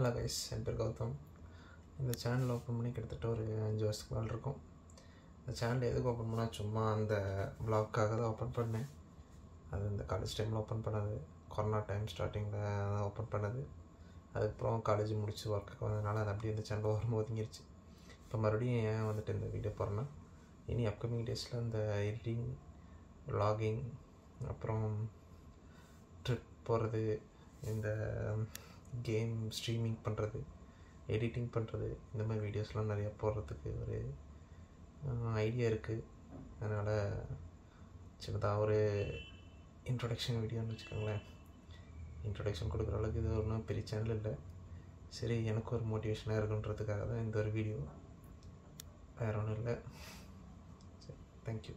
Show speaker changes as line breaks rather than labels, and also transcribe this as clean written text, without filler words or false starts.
Hello guys, என் பேர் கௌதம். இந்த channel open பண்ணி கிட்டத்தட்ட ஒரு 5 வருஷத்துக்கு மேலே இருக்கும். இந்த சேனல் எதுக்கு ஓப்பன் பண்ணால் சும்மா அந்த வ்ளாக்காக தான் ஓப்பன் பண்ணேன். அது இந்த காலேஜ் டைமில் ஓப்பன் பண்ணது, கொரோனா டைம் ஸ்டார்டிங்கில் தான் ஓப்பன் பண்ணது. அதுக்கப்புறம் காலேஜ் முடிச்சு ஒர்க்குக்கு வந்ததுனால அது அப்படியே இந்த சேனல் ஓரம் ஒதுங்கிருச்சு. இப்போ மறுபடியும் ஏன் வந்துட்டு இந்த வீடியோ போடுறேன்னா, இனி அப்கமிங் டேஸில் இந்த எடிட்டிங், வ்ளாகிங், அப்புறம் ட்ரிப் போகிறது, இந்த கேம் ஸ்ட்ரீமிங் பண்ணுறது, எடிட்டிங் பண்ணுறது, இந்த மாதிரி வீடியோஸ்லாம் நிறையா போடுறதுக்கு ஒரு ஐடியா இருக்குது. அதனால் சின்னதாக ஒரு இன்ட்ரொடக்ஷன் வீடியோன்னு வச்சுக்கோங்களேன். இன்ட்ரொடக்ஷன் கொடுக்குற அளவுக்கு இது ஒன்றும் பெரிய சேனல் இல்லை. சரி, எனக்கு ஒரு மோட்டிவேஷனாக இருக்குன்றதுக்காக தான் இந்த ஒரு வீடியோ, வேறு ஒன்றும் இல்லை. சரி, தேங்க்யூ.